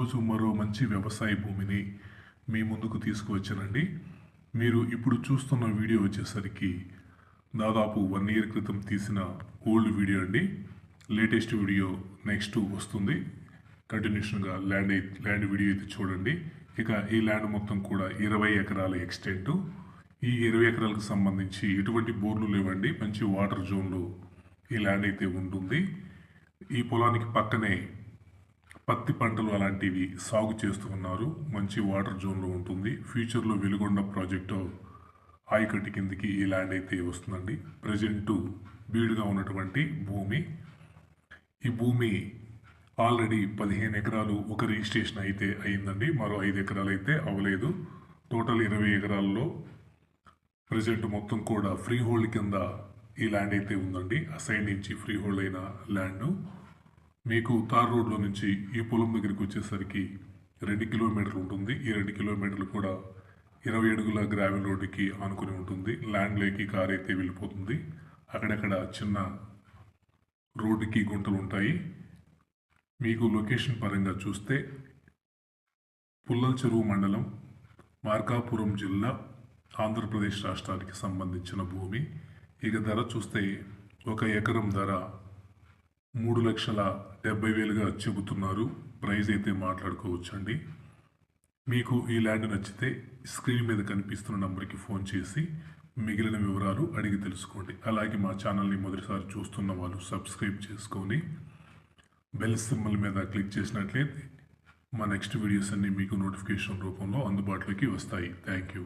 ఈరోజు మరో మంచి వ్యవసాయ భూమిని మీ ముందుకు తీసుకువచ్చానండి. మీరు ఇప్పుడు చూస్తున్న వీడియో వచ్చేసరికి దాదాపు 1 ఇయర్ క్రితం తీసిన ఓల్డ్ వీడియో అండి. లేటెస్ట్ వీడియో నెక్స్ట్ వస్తుంది. కంటిన్యూషన్గా ల్యాండ్ వీడియో అయితే చూడండి. ఇక ఈ ల్యాండ్ మొత్తం కూడా 20 ఎకరాల ఎక్స్టెంట్. ఈ 20 ఎకరాలకు సంబంధించి ఎటువంటి బోర్లు లేవండి. మంచి వాటర్ జోన్లో ఈ ల్యాండ్ అయితే ఉంటుంది. ఈ పొలానికి పక్కనే పత్తి పంటలు అలాంటివి సాగు చేస్తూ ఉన్నారు. మంచి వాటర్ జోన్లో ఉంటుంది. ఫ్యూచర్లో వెలుగొండ ప్రాజెక్టు ఆయకట్టు కిందికి ఈ ల్యాండ్ అయితే వస్తుందండి. ప్రజెంటు బీడుగా ఉన్నటువంటి భూమి. ఈ భూమి ఆల్రెడీ 15 ఎకరాలు ఒక రిజిస్ట్రేషన్ అయితే అయిందండి. మరో 5 ఎకరాలు అయితే అవ్వలేదు. టోటల్ 20 ఎకరాల్లో ప్రజెంట్ మొత్తం కూడా ఫ్రీ హోల్డ్ కింద ఈ ల్యాండ్ అయితే ఉందండి. అసైన్ నుంచి ఫ్రీ హోల్డ్ అయిన ల్యాండ్. మీకు తార్ రోడ్లో నుంచి ఈ పొలం దగ్గరికి వచ్చేసరికి 2 కిలోమీటర్లు ఉంటుంది. ఈ 2 కిలోమీటర్లు కూడా 20 అడుగుల గ్రావెల్ రోడ్డుకి ఆనుకుని ఉంటుంది. ల్యాండ్లోకి కార్ అయితే వెళ్ళిపోతుంది. అక్కడక్కడ చిన్న రోడ్డుకి గుంటలు ఉంటాయి. మీకు లొకేషన్ పరంగా చూస్తే పుల్లల చెరువు మండలం, మార్కాపురం జిల్లా, ఆంధ్రప్రదేశ్ రాష్ట్రానికి సంబంధించిన భూమి. ఇక ధర చూస్తే 1 ఎకరం ధర 3,70,000గా చెబుతున్నారు. ప్రైస్ అయితే మాట్లాడుకోవచ్చండి. మీకు ఈ ల్యాండ్ నచ్చితే స్క్రీన్ మీద కనిపిస్తున్న నంబర్కి ఫోన్ చేసి మిగిలిన వివరాలు అడిగి తెలుసుకోండి. అలాగే మా ఛానల్ని మొదటిసారి చూస్తున్న వాళ్ళు సబ్స్క్రైబ్ చేసుకొని బెల్ సింబల్ మీద క్లిక్ చేసినట్లయితే మా నెక్స్ట్ వీడియోస్ అన్నీ మీకు నోటిఫికేషన్ రూపంలో అందుబాటులోకి వస్తాయి. Thank you.